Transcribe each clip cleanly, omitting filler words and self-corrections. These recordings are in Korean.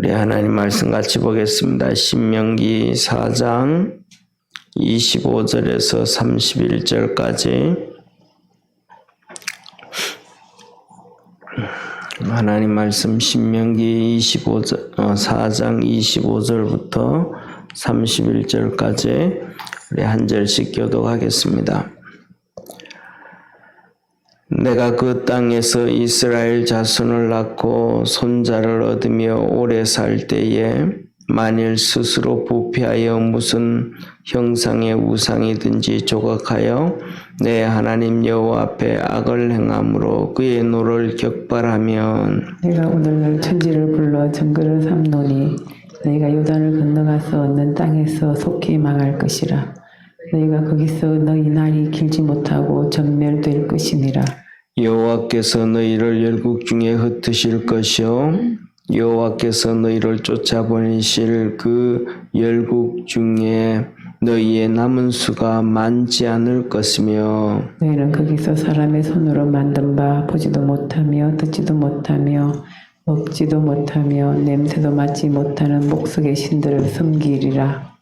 우리 하나님 말씀 같이 보겠습니다. 신명기 4장 25절에서 31절까지 하나님 말씀 신명기 4장 25절부터 31절까지 우리 한 절씩 교독하겠습니다. 내가 그 땅에서 이스라엘 자손을 낳고 손자를 얻으며 오래 살 때에 만일 스스로 부패하여 무슨 형상의 우상이든지 조각하여 내 하나님 여호와 앞에 악을 행함으로 그의 노를 격발하면 내가 오늘날 천지를 불러 정글을 삼노니 너희가 요단을 건너가서 얻는 땅에서 속히 망할 것이라. 너희가 거기서 너희 날이 길지 못하고 전멸될 것이니라. 여호와께서 너희를 열국 중에 흩으실 것이요 여호와께서 너희를 쫓아보내실 그 열국 중에 너희의 남은 수가 많지 않을 것이며 너희는 거기서 사람의 손으로 만든 바 보지도 못하며 듣지도 못하며 먹지도 못하며 냄새도 맡지 못하는 목석의 신들을 섬기리라.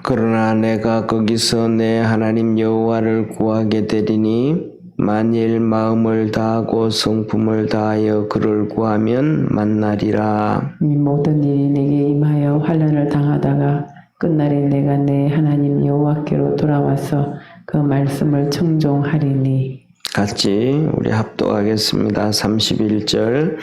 그러나 내가 거기서 내 하나님 여호와를 구하게 되리니 만일 마음을 다하고 성품을 다하여 그를 구하면 만나리라. 이 모든 일이 내게 임하여 환난을 당하다가 끝날에 내가 내 하나님 여호와께로 돌아와서 그 말씀을 청종하리니. 같이 우리 합독하겠습니다. 31절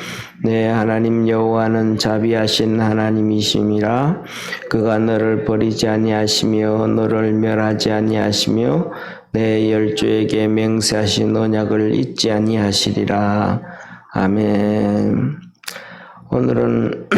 내 하나님 여호와는 자비하신 하나님이심이라. 그가 너를 버리지 아니하시며 너를 멸하지 아니하시며 내 열조에게 맹세하신 언약을 잊지 아니하시리라. 아멘. 오늘은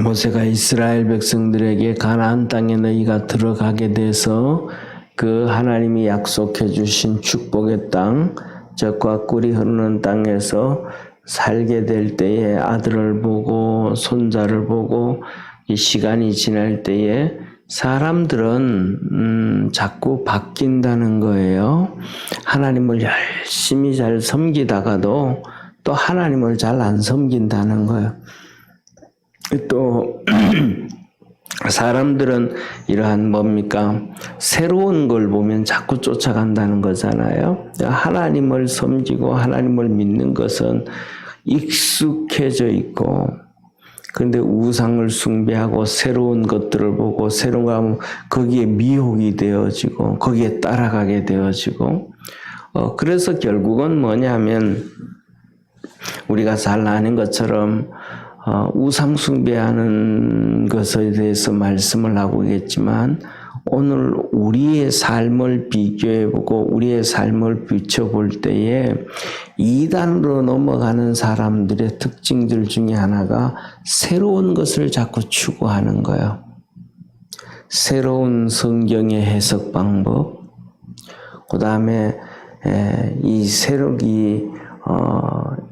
모세가 이스라엘 백성들에게 가나안 땅에 너희가 들어가게 돼서 그 하나님이 약속해 주신 축복의 땅, 젖과 꿀이 흐르는 땅에서 살게 될 때에 아들을 보고 손자를 보고 이 시간이 지날 때에 사람들은 자꾸 바뀐다는 거예요. 하나님을 열심히 잘 섬기다가도 또 하나님을 잘 안 섬긴다는 거예요. 또 사람들은 이러한 뭡니까? 새로운 걸 보면 자꾸 쫓아간다는 거잖아요. 하나님을 섬기고 하나님을 믿는 것은 익숙해져 있고, 그런데 우상을 숭배하고 새로운 것들을 보고 새로운 거 하면 거기에 미혹이 되어지고 거기에 따라가게 되어지고, 그래서 결국은 뭐냐면 우리가 잘 아는 것처럼 우상 숭배하는 것에 대해서 말씀을 하고 있겠지만 오늘 우리의 삶을 비교해보고 우리의 삶을 비춰볼 때에 이단으로 넘어가는 사람들의 특징들 중에 하나가 새로운 것을 자꾸 추구하는 거예요. 새로운 성경의 해석 방법, 그 다음에 이 새록이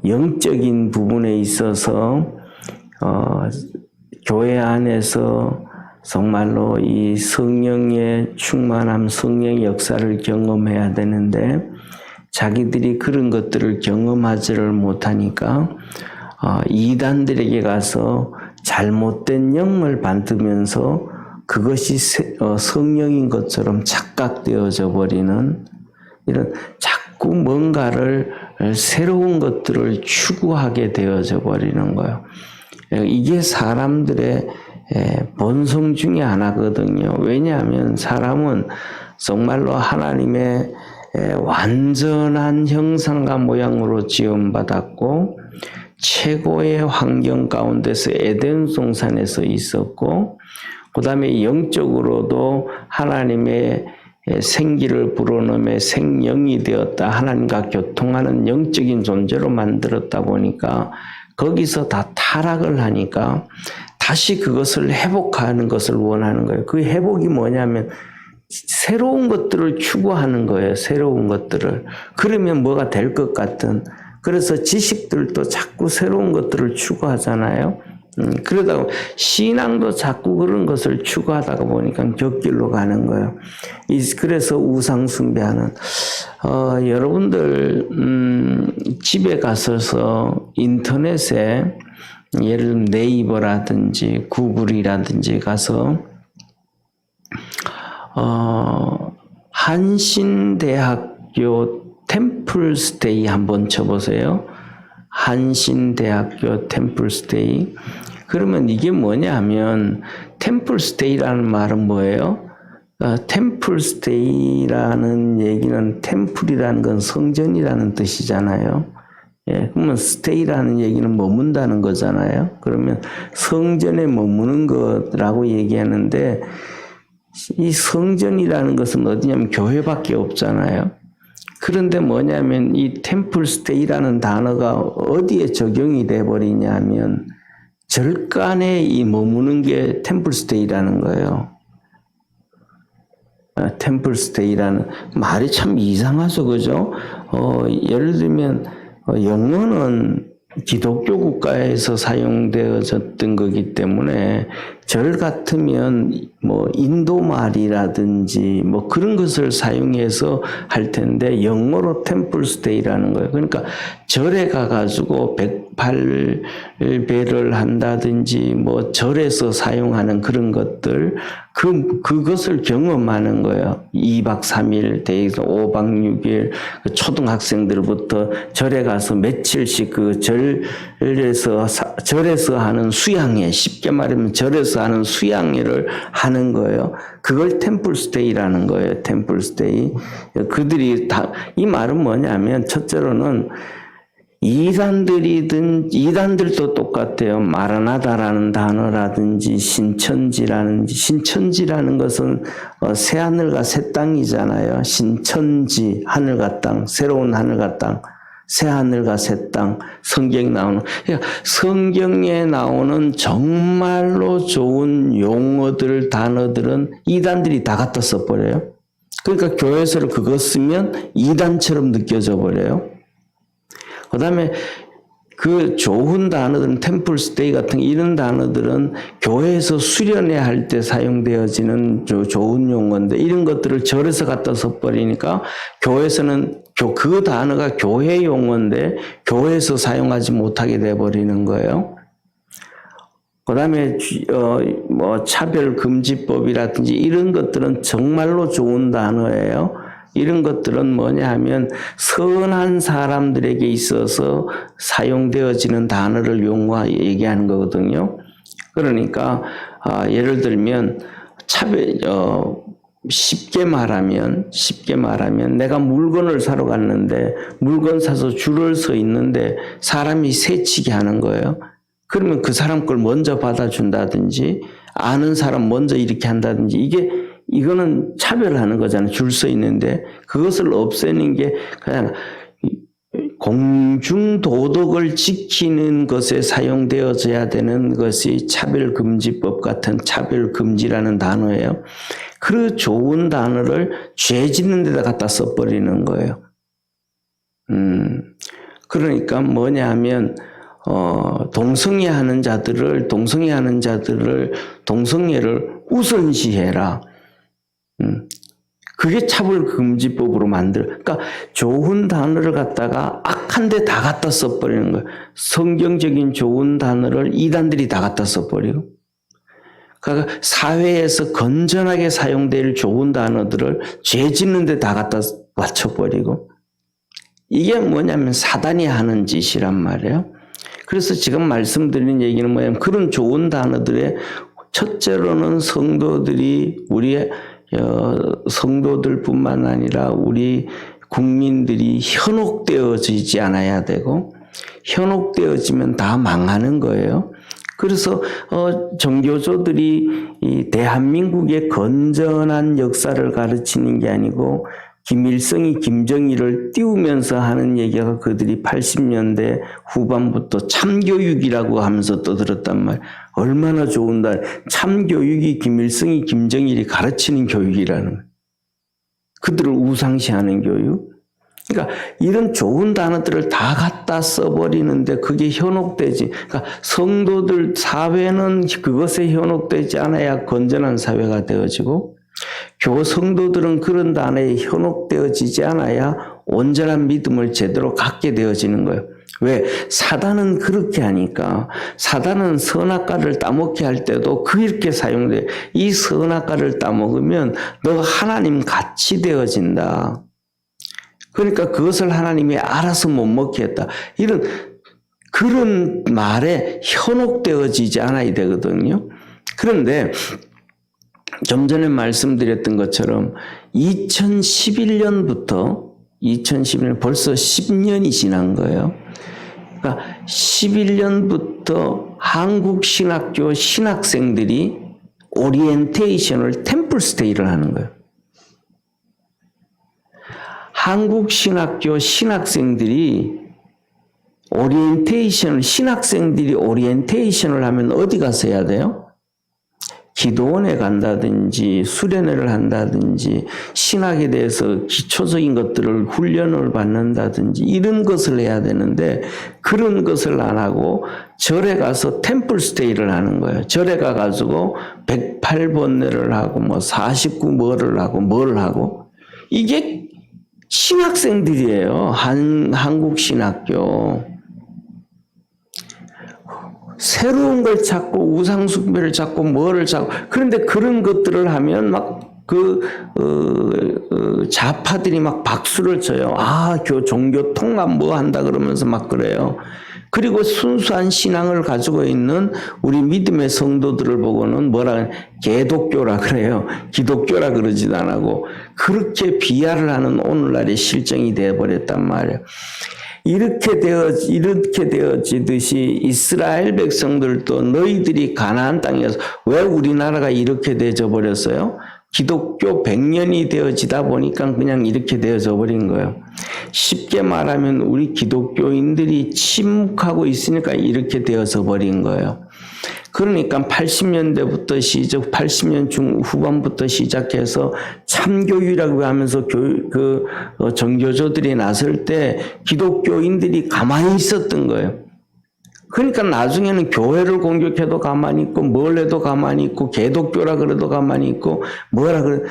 영적인 부분에 있어서 교회 안에서 정말로 이 성령의 충만함, 성령의 역사를 경험해야 되는데 자기들이 그런 것들을 경험하지를 못하니까 이단들에게 가서 잘못된 영을 받으면서 그것이 성령인 것처럼 착각되어져 버리는 이런 자꾸 뭔가를 새로운 것들을 추구하게 되어져 버리는 거예요. 이게 사람들의 본성 중에 하나거든요. 왜냐하면 사람은 정말로 하나님의 완전한 형상과 모양으로 지음받았고 최고의 환경 가운데서 에덴 동산에서 있었고 그 다음에 영적으로도 하나님의 생기를 불어넣으며 생명이 되었다. 하나님과 교통하는 영적인 존재로 만들었다 보니까 거기서 다 타락을 하니까 다시 그것을 회복하는 것을 원하는 거예요. 그 회복이 뭐냐면 새로운 것들을 추구하는 거예요. 새로운 것들을. 그러면 뭐가 될 것 같은. 그래서 지식들도 자꾸 새로운 것들을 추구하잖아요. 그러다가 신앙도 자꾸 그런 것을 추구하다가 보니까 격길로 가는 거예요. 그래서 우상숭배하는 여러분들 집에 가셔서 인터넷에 예를 들면 네이버라든지 구글이라든지 가서 한신대학교 템플스테이 한번 쳐보세요. 한신대학교 템플스테이. 그러면 이게 뭐냐 하면 템플스테이라는 말은 뭐예요? 템플스테이라는 얘기는 템플이라는 건 성전이라는 뜻이잖아요. 예, 그러면 스테이라는 얘기는 머문다는 거잖아요. 그러면 성전에 머무는 거라고 얘기하는데 이 성전이라는 것은 어디냐면 교회밖에 없잖아요. 그런데 뭐냐면 이 템플스테이라는 단어가 어디에 적용이 돼 버리냐면 절간에 이 머무는 게 템플스테이라는 거예요. 템플스테이라는 말이 참 이상하죠, 그죠? 예를 들면 영어는 기독교 국가에서 사용되어졌던 거기 때문에 절 같으면 뭐 인도 말이라든지 뭐 그런 것을 사용해서 할 텐데 영어로 템플스테이라는 거예요. 그러니까 절에 가가지고 108배를 한다든지 뭐 절에서 사용하는 그런 것들 그것을 경험하는 거예요. 2박 3일 대에서 5박 6일 초등학생들부터 절에 가서 며칠씩 그 절에서 하는 수양회, 쉽게 말하면 절에서 하는 수양회를 하는 거예요. 그걸 템플스테이라는 거예요. 템플스테이. 그들이 이 말은 뭐냐면 첫째로는 이단들도 똑같아요. 마라나다라는 단어라든지 신천지라는 것은 새하늘과 새 땅이잖아요. 신천지, 하늘과 땅, 새로운 하늘과 땅, 새하늘과 새 땅, 성경에 나오는, 그러니까 성경에 나오는 정말로 좋은 용어들, 단어들은 이단들이 다 갖다 써버려요. 그러니까 교회에서 그거 쓰면 이단처럼 느껴져 버려요. 그 다음에 그 좋은 단어들은 템플스테이 같은 이런 단어들은 교회에서 수련회 할 때 사용되어지는 좋은 용어인데 이런 것들을 절에서 갖다 써버리니까 교회에서는 그 단어가 교회 용어인데 교회에서 사용하지 못하게 돼버리는 거예요. 그 다음에 뭐 차별금지법이라든지 이런 것들은 정말로 좋은 단어예요. 이런 것들은 뭐냐 하면 선한 사람들에게 있어서 사용되어지는 단어를 얘기하는 거거든요. 그러니까 예를 들면 쉽게 말하면 내가 물건을 사러 갔는데 물건 사서 줄을 서 있는데 사람이 새치게 하는 거예요. 그러면 그 사람 걸 먼저 받아준다든지 아는 사람 먼저 이렇게 한다든지 이거는 차별하는 거잖아요. 줄 서 있는데 그것을 없애는 게 그냥 공중도덕을 지키는 것에 사용되어져야 되는 것이 차별금지법 같은 차별금지라는 단어예요. 그 좋은 단어를 죄 짓는 데다 갖다 써버리는 거예요. 그러니까 뭐냐 하면 동성애하는 자들을 동성애를 우선시해라. 그게 차별금지법으로 그러니까 좋은 단어를 갖다가 악한 데 다 갖다 써버리는 거예요. 성경적인 좋은 단어를 이단들이 다 갖다 써버리고. 그러니까 사회에서 건전하게 사용될 좋은 단어들을 죄 짓는 데 다 갖다 맞춰버리고. 이게 뭐냐면 사단이 하는 짓이란 말이에요. 그래서 지금 말씀드린 얘기는 뭐냐면 그런 좋은 단어들의 첫째로는 우리의 성도들뿐만 아니라 우리 국민들이 현혹되어지지 않아야 되고 현혹되어지면 다 망하는 거예요. 그래서 정교조들이 이 대한민국의 건전한 역사를 가르치는 게 아니고 김일성이 김정일을 띄우면서 하는 얘기가 그들이 80년대 후반부터 참교육이라고 하면서 떠들었단 말. 얼마나 좋은다. 참교육이 김일성이 김정일이 가르치는 교육이라는 거예요. 그들을 우상시하는 교육. 그러니까 이런 좋은 단어들을 다 갖다 써버리는데 그게 현혹되지. 그러니까 성도들 사회는 그것에 현혹되지 않아야 건전한 사회가 되어지고 성도들은 그런 단어에 현혹되어지지 않아야 온전한 믿음을 제대로 갖게 되어지는 거예요. 왜? 사단은 그렇게 하니까. 사단은 선악과를 따먹게 할 때도 그렇게 사용돼. 이 선악과를 따먹으면 너가 하나님 같이 되어진다. 그러니까 그것을 하나님이 알아서 못 먹게 했다. 그런 말에 현혹되어지지 않아야 되거든요. 그런데 좀 전에 말씀드렸던 것처럼 2011년 벌써 10년이 지난 거예요. 그러니까 11년부터 한국신학교 신학생들이 오리엔테이션을 템플스테이를 하는 거예요. 한국신학교 신학생들이 신학생들이 오리엔테이션을 하면 어디 가서 해야 돼요? 기도원에 간다든지 수련회를 한다든지 신학에 대해서 기초적인 것들을 훈련을 받는다든지 이런 것을 해야 되는데 그런 것을 안 하고 절에 가서 템플스테이를 하는 거예요. 절에 가가지고 108번뇌를 하고 49 뭐를 하고 뭘 하고 이게 신학생들이에요. 한국 신학교. 새로운 걸 찾고 우상숭배를 찾고 뭐를 찾고 그런데 그런 것들을 하면 막 좌파들이 막 박수를 쳐요. 종교 통합 뭐 한다 그러면서 막 그래요. 그리고 순수한 신앙을 가지고 있는 우리 믿음의 성도들을 보고는 개독교라 그래요. 기독교라 그러지도 안 하고 그렇게 비하를 하는 오늘날의 실정이 되어버렸단 말이에요. 이렇게 되어지듯이 이스라엘 백성들도 너희들이 가나안 땅에서 왜 우리나라가 이렇게 되어져 버렸어요? 기독교 100년이 되어지다 보니까 그냥 이렇게 되어져 버린 거예요. 쉽게 말하면 우리 기독교인들이 침묵하고 있으니까 이렇게 되어져 버린 거예요. 그러니까 80년대부터 80년 후반부터 시작해서 참교육이라고 하면서 정교조들이 나설 때 기독교인들이 가만히 있었던 거예요. 그러니까 나중에는 교회를 공격해도 가만히 있고 뭘 해도 가만히 있고 개독교라 그래도 가만히 있고 뭐라 그래.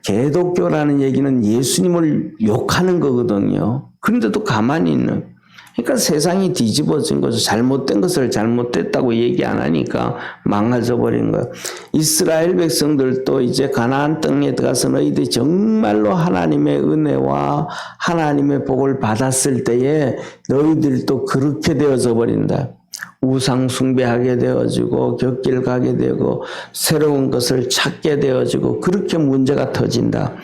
개독교라는 얘기는 예수님을 욕하는 거거든요. 그런데도 가만히 있는. 그러니까 세상이 뒤집어진 거죠. 잘못된 것을 잘못됐다고 얘기 안 하니까 망가져 버린 거예요. 이스라엘 백성들도 이제 가나안 땅에 들어가서 너희들이 정말로 하나님의 은혜와 하나님의 복을 받았을 때에 너희들도 그렇게 되어져 버린다. 우상 숭배하게 되어지고 곁길 가게 되고 새로운 것을 찾게 되어지고 그렇게 문제가 터진다.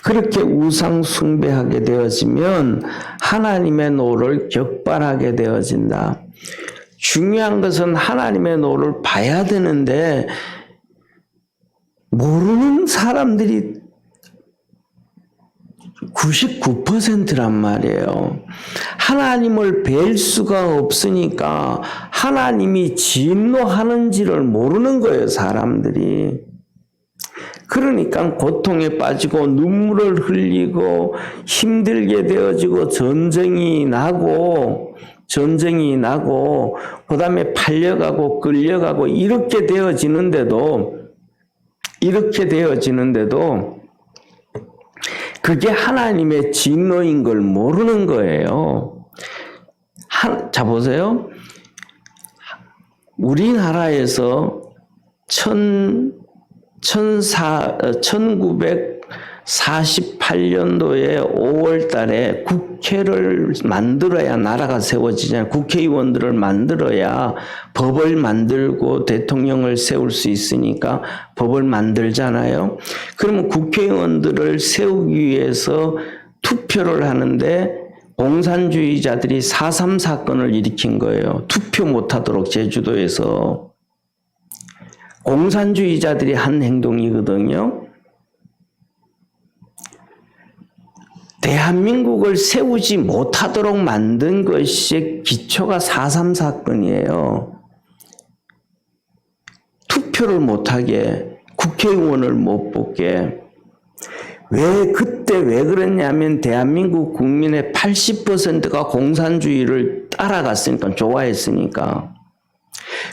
그렇게 우상 숭배하게 되어지면 하나님의 노를 격발하게 되어진다. 중요한 것은 하나님의 노를 봐야 되는데 모르는 사람들이 99%란 말이에요. 하나님을 뵐 수가 없으니까 하나님이 진노하는지를 모르는 거예요, 사람들이. 그러니까 고통에 빠지고 눈물을 흘리고 힘들게 되어지고 전쟁이 나고 그다음에 팔려가고 끌려가고 이렇게 되어지는데도 그게 하나님의 진노인 걸 모르는 거예요. 자 보세요. 우리나라에서 1948년도에 5월 달에 국회를 만들어야 나라가 세워지잖아요. 국회의원들을 만들어야 법을 만들고 대통령을 세울 수 있으니까 법을 만들잖아요. 그러면 국회의원들을 세우기 위해서 투표를 하는데 공산주의자들이 4.3 사건을 일으킨 거예요. 투표 못하도록 제주도에서. 공산주의자들이 한 행동이거든요. 대한민국을 세우지 못하도록 만든 것이 기초가 4.3 사건이에요. 투표를 못하게, 국회의원을 못 뽑게. 그때 왜 그랬냐면 대한민국 국민의 80%가 공산주의를 따라갔으니까, 좋아했으니까.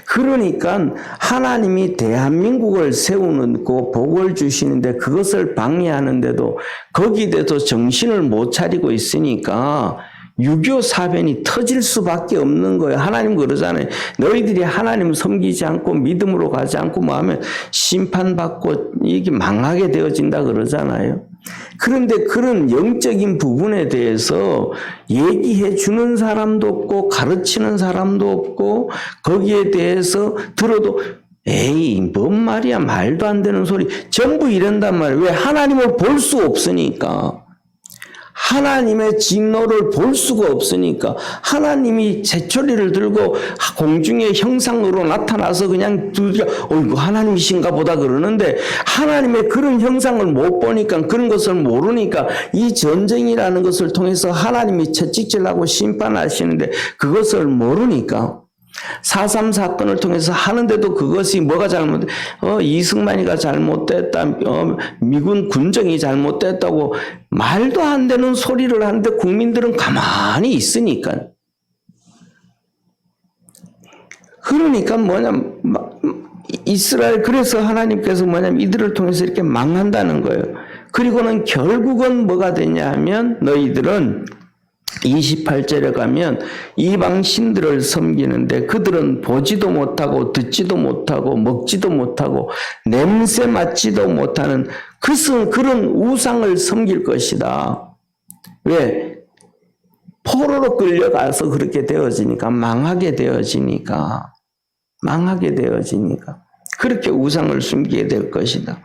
그러니까 하나님이 대한민국을 세우는 그 복을 주시는데 그것을 방해하는데도 거기에 대해서 정신을 못 차리고 있으니까 6.25 사변이 터질 수밖에 없는 거예요. 하나님 그러잖아요. 너희들이 하나님 섬기지 않고 믿음으로 가지 않고 뭐 하면 심판받고 이게 망하게 되어진다 그러잖아요. 그런데 그런 영적인 부분에 대해서 얘기해 주는 사람도 없고 가르치는 사람도 없고 거기에 대해서 들어도 에이 뭔 말이야 말도 안 되는 소리 전부 이런단 말이에요. 왜? 하나님을 볼 수 없으니까. 하나님의 진노를 볼 수가 없으니까 하나님이 제초리를 들고 공중의 형상으로 나타나서 그냥 두드려 이거 하나님이신가 보다 그러는데 하나님의 그런 형상을 못 보니까 그런 것을 모르니까 이 전쟁이라는 것을 통해서 하나님이 채찍질하고 심판하시는데 그것을 모르니까 4.3 사건을 통해서 하는데도 그것이 뭐가 잘못돼? 이승만이가 잘못됐다. 미군 군정이 잘못됐다고 말도 안 되는 소리를 하는데 국민들은 가만히 있으니까. 그러니까 이스라엘 그래서 하나님께서 이들을 통해서 이렇게 망한다는 거예요. 그리고는 결국은 뭐가 되냐 하면 너희들은 28절에 가면 이방 신들을 섬기는데 그들은 보지도 못하고 듣지도 못하고 먹지도 못하고 냄새 맡지도 못하는 그런 우상을 섬길 것이다. 왜? 포로로 끌려가서 그렇게 되어지니까 망하게 되어지니까 그렇게 우상을 숨기게 될 것이다.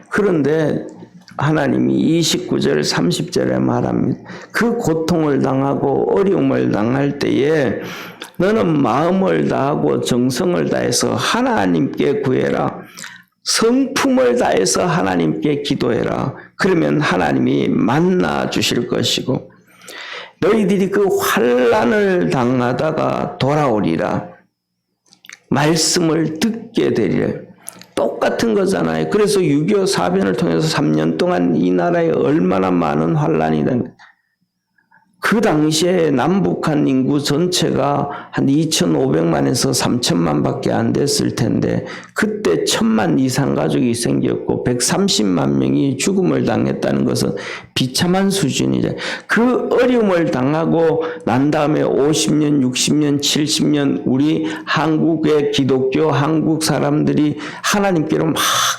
그런데 하나님이 29절 30절에 말합니다. 그 고통을 당하고 어려움을 당할 때에 너는 마음을 다하고 정성을 다해서 하나님께 구해라. 성품을 다해서 하나님께 기도해라. 그러면 하나님이 만나 주실 것이고 너희들이 그 환난을 당하다가 돌아오리라. 말씀을 듣게 되리라. 똑같은 거잖아요. 그래서 6.25 사변을 통해서 3년 동안 이 나라에 얼마나 많은 환란이든 그 당시에 남북한 인구 전체가 한 2,500만에서 3,000만 밖에 안 됐을 텐데 그때 1,000만 이상 가족이 생겼고 130만 명이 죽음을 당했다는 것은 비참한 수준이죠. 그 어려움을 당하고 난 다음에 50년, 60년, 70년 우리 한국의 기독교 한국 사람들이 하나님께로 막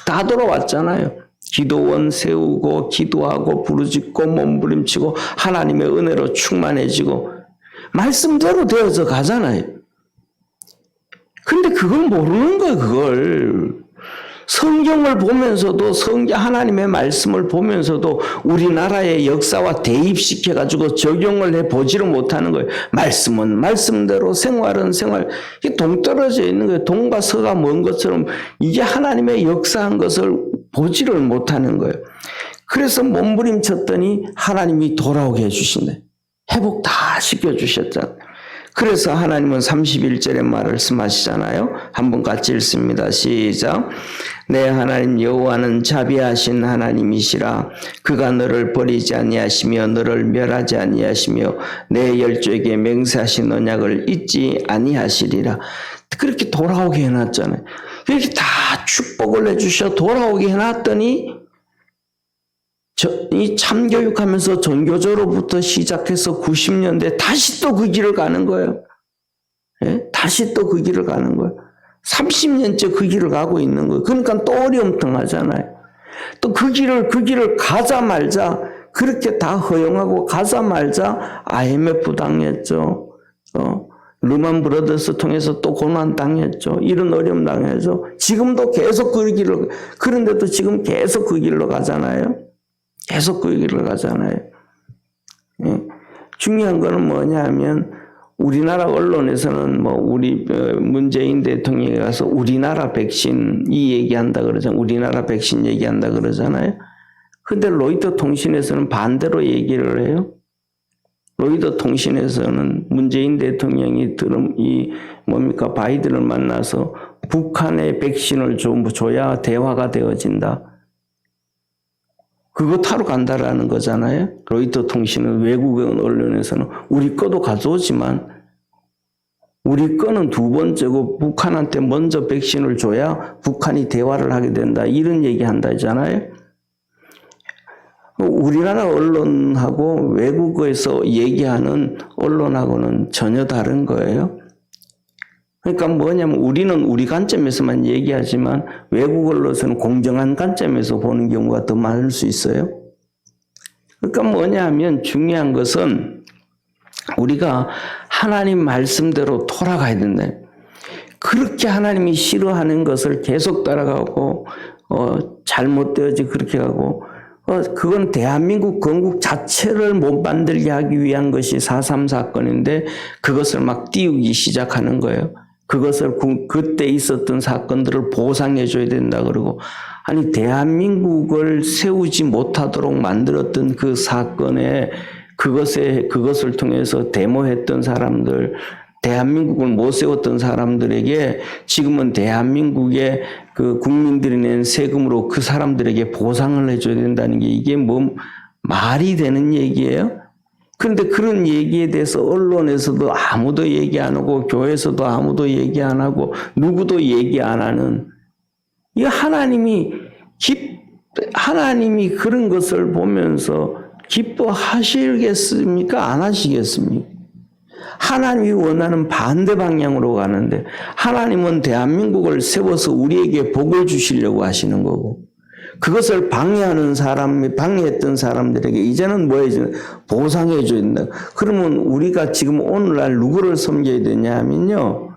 다 돌아왔잖아요. 기도원 세우고 기도하고 부르짖고 몸부림치고 하나님의 은혜로 충만해지고 말씀대로 되어져 가잖아요. 근데 그걸 모르는 거예요. 그걸 성경을 보면서도 하나님의 말씀을 보면서도 우리나라의 역사와 대입시켜가지고 적용을 해보지를 못하는 거예요. 말씀은 말씀대로 생활은 생활 이게 동떨어져 있는 거예요. 동과 서가 먼 것처럼 이게 하나님의 역사한 것을 보지를 못하는 거예요. 그래서 몸부림쳤더니 하나님이 돌아오게 해주신다. 회복 다 시켜주셨잖아요. 그래서 하나님은 31절에 말씀하시잖아요. 한번 같이 읽습니다. 시작. 내 하나님 여호와는 자비하신 하나님이시라. 그가 너를 버리지 아니하시며 너를 멸하지 아니하시며 내 열조에게 맹세하신 언약을 잊지 아니하시리라. 그렇게 돌아오게 해놨잖아요. 이렇게 다 축복을 해주셔 돌아오게 해놨더니 이 참교육하면서 전교조로부터 시작해서 90년대 다시 또 그 길을 가는 거예요. 예? 다시 또 그 길을 가는 거예요. 30년째 그 길을 가고 있는 거예요. 그러니까 또 어리엄통하잖아요. 또 그 길을 가자 말자 그렇게 다 허용하고 가자 말자 IMF 당했죠. 르만 브러더스 통해서 또 고난 당했죠. 이런 어려움 당해서 지금도 계속 그 길을 그런데도 지금 계속 그 길로 가잖아요. 계속 그 길을 가잖아요. 예. 중요한 거는 뭐냐 하면 우리나라 언론에서는 우리 문재인 대통령이 가서 우리나라 백신 이 얘기한다 그러잖아요. 우리나라 백신 얘기한다 그러잖아요. 근데 로이터 통신에서는 반대로 얘기를 해요. 로이터 통신에서는 문재인 대통령이 바이든을 만나서 북한에 백신을 좀 줘야 대화가 되어진다. 그거 타러 간다라는 거잖아요. 로이터 통신은 외국 언론에서는 우리 거도 가져오지만 우리 거는 두 번째고 북한한테 먼저 백신을 줘야 북한이 대화를 하게 된다. 이런 얘기 한다잖아요. 우리나라 언론하고 외국에서 얘기하는 언론하고는 전혀 다른 거예요. 그러니까 뭐냐면 우리는 우리 관점에서만 얘기하지만 외국 언론에서는 공정한 관점에서 보는 경우가 더 많을 수 있어요. 그러니까 뭐냐면 중요한 것은 우리가 하나님 말씀대로 돌아가야 된다. 그렇게 하나님이 싫어하는 것을 계속 따라가고 잘못되어지 그렇게 하고 그건 대한민국 건국 자체를 못 만들게 하기 위한 것이 4.3 사건인데 그것을 막 띄우기 시작하는 거예요. 그것을 그때 있었던 사건들을 보상해 줘야 된다 그러고 아니 대한민국을 세우지 못하도록 만들었던 그 사건에 그것을 통해서 데모했던 사람들, 대한민국을 못 세웠던 사람들에게 지금은 대한민국의 그 국민들이 낸 세금으로 그 사람들에게 보상을 해줘야 된다는 게 이게 뭐 말이 되는 얘기예요? 그런데 그런 얘기에 대해서 언론에서도 아무도 얘기 안 하고 교회에서도 아무도 얘기 안 하고 누구도 얘기 안 하는 이 하나님이 그런 것을 보면서 기뻐하시겠습니까? 안 하시겠습니까? 하나님이 원하는 반대 방향으로 가는데 하나님은 대한민국을 세워서 우리에게 복을 주시려고 하시는 거고 그것을 방해했던 사람들에게 이제는 뭐 해줘야 보상해 줘야 된다. 그러면 우리가 지금 오늘날 누구를 섬겨야 되냐 하면요.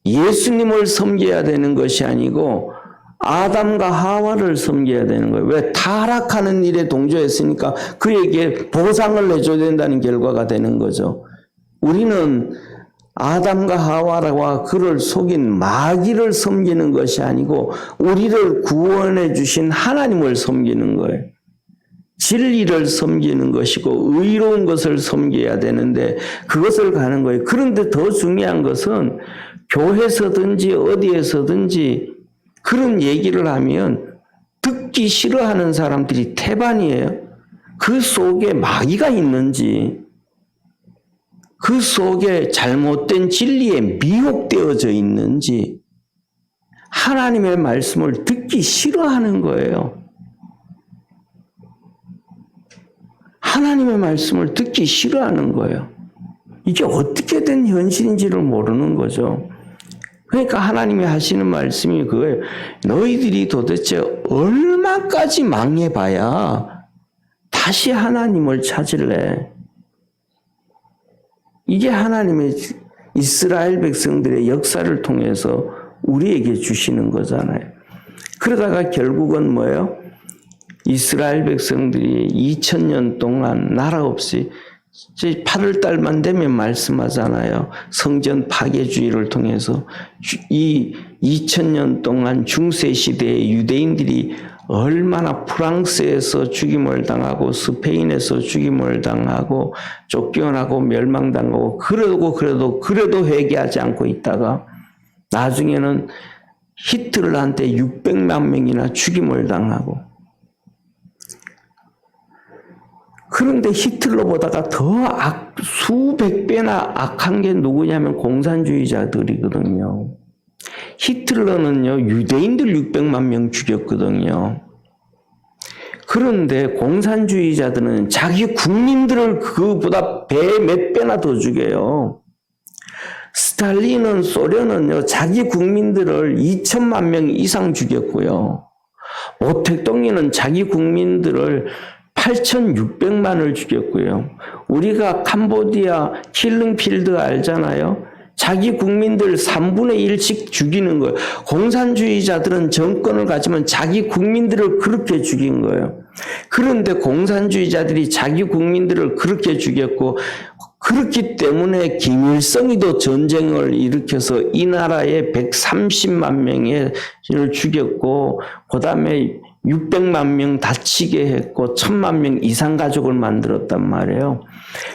예수님을 섬겨야 되는 것이 아니고 아담과 하와를 섬겨야 되는 거예요. 왜? 타락하는 일에 동조했으니까 그에게 보상을 해줘야 된다는 결과가 되는 거죠. 우리는 아담과 하와와 그를 속인 마귀를 섬기는 것이 아니고 우리를 구원해 주신 하나님을 섬기는 거예요. 진리를 섬기는 것이고 의로운 것을 섬겨야 되는데 그것을 가는 거예요. 그런데 더 중요한 것은 교회에서든지 어디에서든지 그런 얘기를 하면 듣기 싫어하는 사람들이 태반이에요. 그 속에 마귀가 있는지 그 속에 잘못된 진리에 미혹되어져 있는지 하나님의 말씀을 듣기 싫어하는 거예요. 하나님의 말씀을 듣기 싫어하는 거예요. 이게 어떻게 된 현실인지를 모르는 거죠. 그러니까 하나님이 하시는 말씀이 그거예요. 너희들이 도대체 얼마까지 망해봐야 다시 하나님을 찾을래? 이게 하나님의 이스라엘 백성들의 역사를 통해서 우리에게 주시는 거잖아요. 그러다가 결국은 뭐예요? 이스라엘 백성들이 2000년 동안 나라 없이 8월달만 되면 말씀하잖아요. 성전 파괴주의를 통해서 이 2000년 동안 중세시대의 유대인들이 얼마나 프랑스에서 죽임을 당하고 스페인에서 죽임을 당하고 쫓겨나고 멸망당하고 그래도 회개하지 않고 있다가 나중에는 히틀러한테 600만 명이나 죽임을 당하고 그런데 히틀러보다가 더 수백 배나 악한 게 누구냐면 공산주의자들이거든요. 히틀러는요, 유대인들 600만 명 죽였거든요. 그런데 공산주의자들은 자기 국민들을 그보다 몇 배나 더 죽여요. 스탈린은, 소련은요, 자기 국민들을 2천만 명 이상 죽였고요. 모택동이는 자기 국민들을 8,600만을 죽였고요. 우리가 캄보디아 킬링필드 알잖아요. 자기 국민들 3분의 1씩 죽이는 거예요. 공산주의자들은 정권을 가지면 자기 국민들을 그렇게 죽인 거예요. 그런데 공산주의자들이 자기 국민들을 그렇게 죽였고 그렇기 때문에 김일성이도 전쟁을 일으켜서 이 나라에 130만 명을 죽였고 그 다음에 600만 명 다치게 했고 1000만 명 이상 가족을 만들었단 말이에요.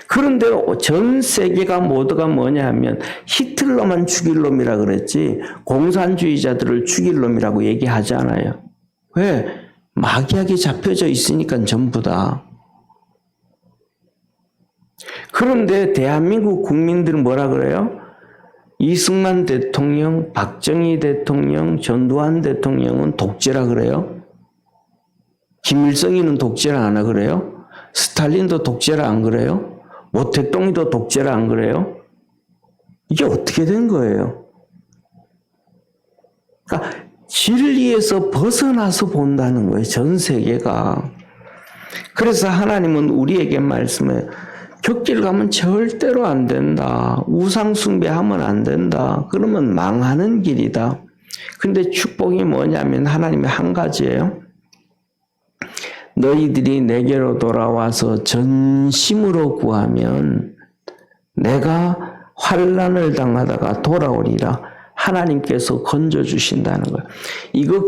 그런데 전 세계가 모두가 뭐냐 하면 히틀러만 죽일 놈이라 그랬지 공산주의자들을 죽일 놈이라고 얘기하지 않아요. 왜? 마귀에게 잡혀져 있으니까 전부 다. 그런데 대한민국 국민들은 뭐라 그래요? 이승만 대통령, 박정희 대통령, 전두환 대통령은 독재라 그래요? 김일성이는 독재라 안 그래요? 스탈린도 독재라 안 그래요? 모택동이도 독재라 안 그래요? 이게 어떻게 된 거예요? 그러니까 진리에서 벗어나서 본다는 거예요. 전 세계가. 그래서 하나님은 우리에게 말씀해요. 격길 가면 절대로 안 된다. 우상 숭배하면 안 된다. 그러면 망하는 길이다. 근데 축복이 뭐냐면 하나님의 한 가지예요. 너희들이 내게로 돌아와서 전심으로 구하면 내가 환난을 당하다가 돌아오리라. 하나님께서 건져주신다는 거예요.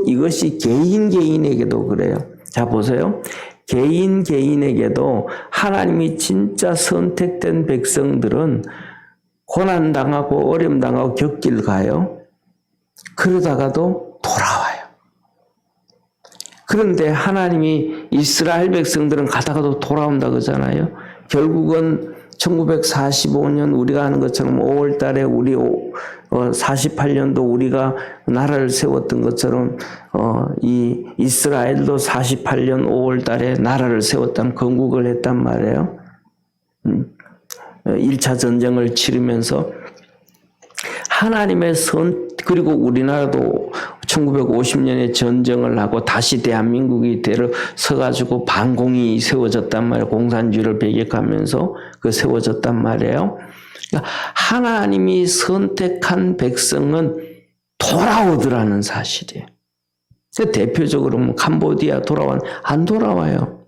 이것이 개인에게도 그래요. 자, 보세요. 개인에게도 하나님이 진짜 선택된 백성들은 고난당하고 어려움당하고 격길 가요. 그러다가도 돌아와요. 그런데 하나님이 이스라엘 백성들은 가다가도 돌아온다 그러잖아요. 결국은 1945년 우리가 하는 것처럼 5월 달에 우리 48년도 우리가 나라를 세웠던 것처럼 이 이스라엘도 48년 5월 달에 나라를 세웠단 건국을 했단 말이에요. 1차 전쟁을 치르면서 하나님의 그리고 우리나라도 1950년에 전쟁을 하고 다시 대한민국이 서가지고 반공이 세워졌단 말이에요. 공산주의를 배격하면서 세워졌단 말이에요. 그러니까 하나님이 선택한 백성은 돌아오더라는 사실이에요. 대표적으로 캄보디아 안 돌아와요.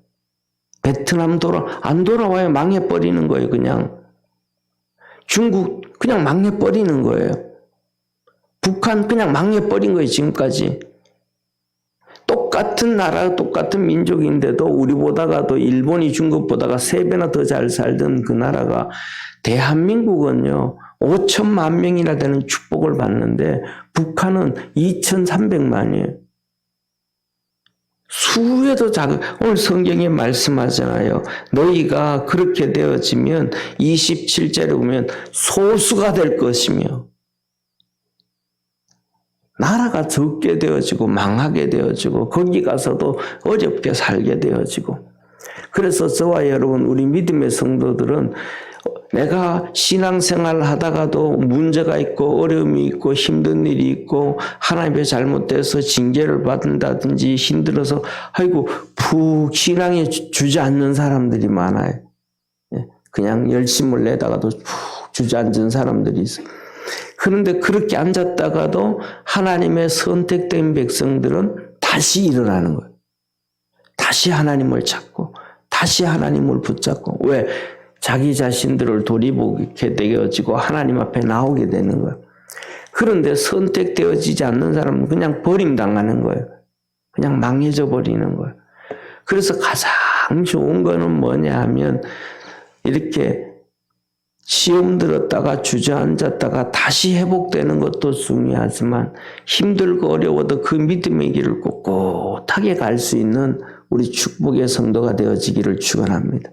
베트남 안 돌아와요. 망해버리는 거예요. 그냥. 중국 그냥 망해버리는 거예요. 북한 그냥 망해버린 거예요. 지금까지. 똑같은 나라, 똑같은 민족인데도 우리보다가도 일본이 중국보다가 3배나 더 잘 살던 그 나라가 대한민국은요. 5천만 명이나 되는 축복을 받는데 북한은 2,300만이에요. 수에도 작은 오늘 성경에 말씀하잖아요. 너희가 그렇게 되어지면 27절에 보면 소수가 될 것이며 나라가 적게 되어지고 망하게 되어지고 거기 가서도 어렵게 살게 되어지고 그래서 저와 여러분 우리 믿음의 성도들은 내가 신앙생활을 하다가도 문제가 있고 어려움이 있고 힘든 일이 있고 하나님의 잘못돼서 징계를 받는다든지 힘들어서 아이고 푹 신앙에 주저앉는 사람들이 많아요. 그냥 열심을 내다가도 푹 주저앉은 사람들이 있어요. 그런데 그렇게 앉았다가도 하나님의 선택된 백성들은 다시 일어나는 거예요. 다시 하나님을 찾고 다시 하나님을 붙잡고 왜? 자기 자신들을 돌이보게 되어지고 하나님 앞에 나오게 되는 거예요. 그런데 선택되어지지 않는 사람은 그냥 버림당하는 거예요. 그냥 망해져 버리는 거예요. 그래서 가장 좋은 거는 뭐냐 하면 이렇게 시험 들었다가 주저앉았다가 다시 회복되는 것도 중요하지만 힘들고 어려워도 그 믿음의 길을 꼿꼿하게 갈 수 있는 우리 축복의 성도가 되어지기를 축원합니다.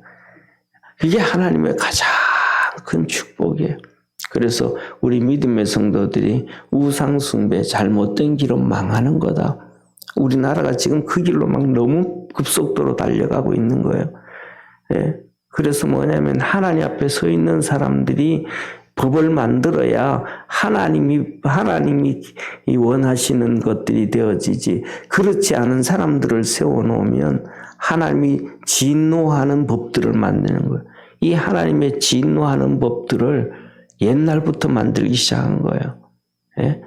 이게 하나님의 가장 큰 축복이에요. 그래서 우리 믿음의 성도들이 우상 숭배 잘못된 길로 망하는 거다. 우리나라가 지금 그 길로 막 너무 급속도로 달려가고 있는 거예요. 예. 그래서 뭐냐면 하나님 앞에 서 있는 사람들이 법을 만들어야 하나님이 원하시는 것들이 되어지지. 그렇지 않은 사람들을 세워놓으면 하나님이 진노하는 법들을 만드는 거예요. 이 하나님의 진노하는 법들을 옛날부터 만들기 시작한 거예요. 예?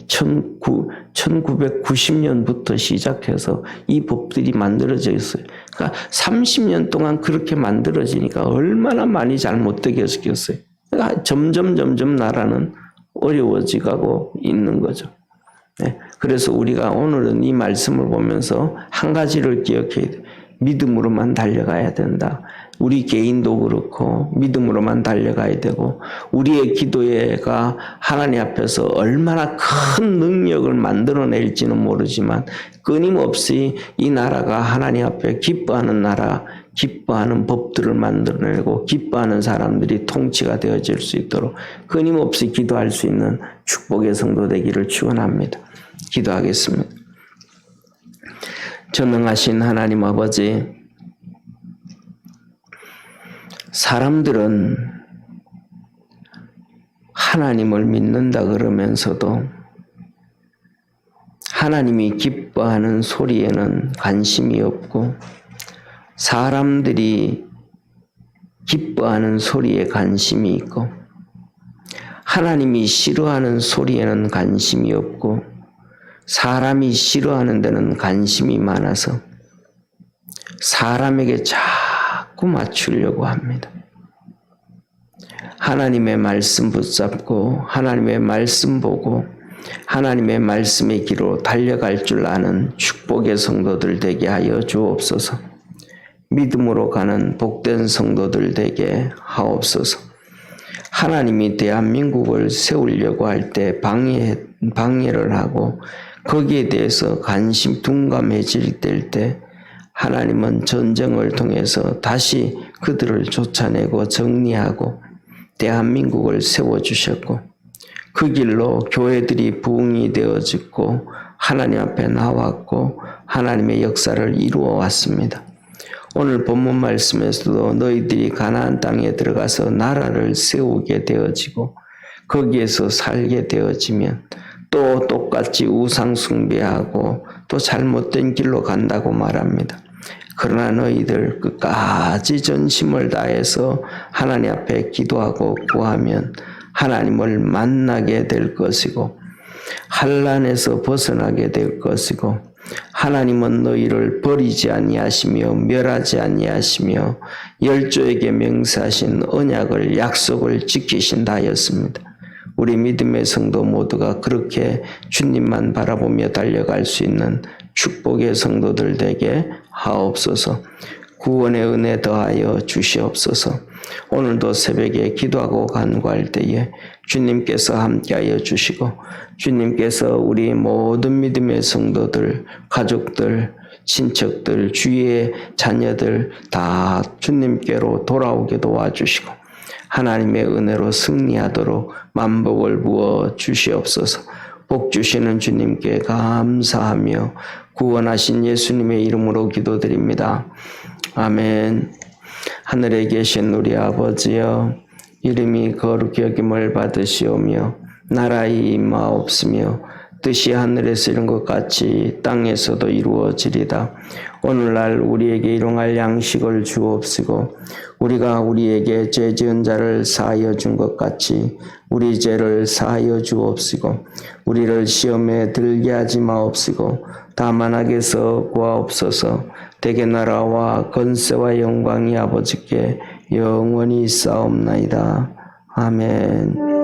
1990년부터 시작해서 이 법들이 만들어져 있어요. 그러니까 30년 동안 그렇게 만들어지니까 얼마나 많이 잘못되게 했겠어요. 그러니까 점점 나라는 어려워지고 있는 거죠. 네. 그래서 우리가 오늘은 이 말씀을 보면서 한 가지를 기억해야 돼요. 믿음으로만 달려가야 된다. 우리 개인도 그렇고 믿음으로만 달려가야 되고 우리의 기도가 하나님 앞에서 얼마나 큰 능력을 만들어낼지는 모르지만 끊임없이 이 나라가 하나님 앞에 기뻐하는 나라, 기뻐하는 법들을 만들어내고 기뻐하는 사람들이 통치가 되어질 수 있도록 끊임없이 기도할 수 있는 축복의 성도 되기를 축원합니다. 기도하겠습니다. 전능하신 하나님 아버지, 사람들은 하나님을 믿는다 그러면서도 하나님이 기뻐하는 소리에는 관심이 없고 사람들이 기뻐하는 소리에 관심이 있고 하나님이 싫어하는 소리에는 관심이 없고 사람이 싫어하는 데는 관심이 많아서 사람에게 자꾸 맞추려고 합니다. 하나님의 말씀 붙잡고 하나님의 말씀 보고 하나님의 말씀의 길로 달려갈 줄 아는 축복의 성도들 되게 하여 주옵소서. 믿음으로 가는 복된 성도들 되게 하옵소서. 하나님이 대한민국을 세우려고 할 때 방해를 하고 거기에 대해서 둔감해질 때 하나님은 전쟁을 통해서 다시 그들을 쫓아내고 정리하고 대한민국을 세워주셨고 그 길로 교회들이 부흥이 되어지고 하나님 앞에 나왔고 하나님의 역사를 이루어 왔습니다. 오늘 본문 말씀에서도 너희들이 가나안 땅에 들어가서 나라를 세우게 되어지고 거기에서 살게 되어지면 또 똑같이 우상 숭배하고 또 잘못된 길로 간다고 말합니다. 그러나 너희들 끝까지 전심을 다해서 하나님 앞에 기도하고 구하면 하나님을 만나게 될 것이고 환난에서 벗어나게 될 것이고 하나님은 너희를 버리지 아니하시며 멸하지 아니하시며 열조에게 맹세하신 언약을 약속을 지키신다 하였습니다. 우리 믿음의 성도 모두가 그렇게 주님만 바라보며 달려갈 수 있는 축복의 성도들 되게 하옵소서. 구원의 은혜 더하여 주시옵소서. 오늘도 새벽에 기도하고 간구할 때에 주님께서 함께하여 주시고 주님께서 우리 모든 믿음의 성도들, 가족들, 친척들, 주위의 자녀들 다 주님께로 돌아오게 도와주시고 하나님의 은혜로 승리하도록 만복을 부어 주시옵소서. 복 주시는 주님께 감사하며 구원하신 예수님의 이름으로 기도드립니다. 아멘. 하늘에 계신 우리 아버지여, 이름이 거룩히 여김을 받으시오며 나라의 임하옵시며 뜻이 하늘에서 이룬 것 같이 땅에서도 이루어지리다. 오늘날 우리에게 일용할 양식을 주옵시고 우리가 우리에게 죄 지은 자를 사하여 준 것 같이 우리 죄를 사하여 주옵시고 우리를 시험에 들게 하지 마옵시고 다만 악에서 구하옵소서. 대개 나라와 권세와 영광이 아버지께 영원히 있사옵나이다. 아멘.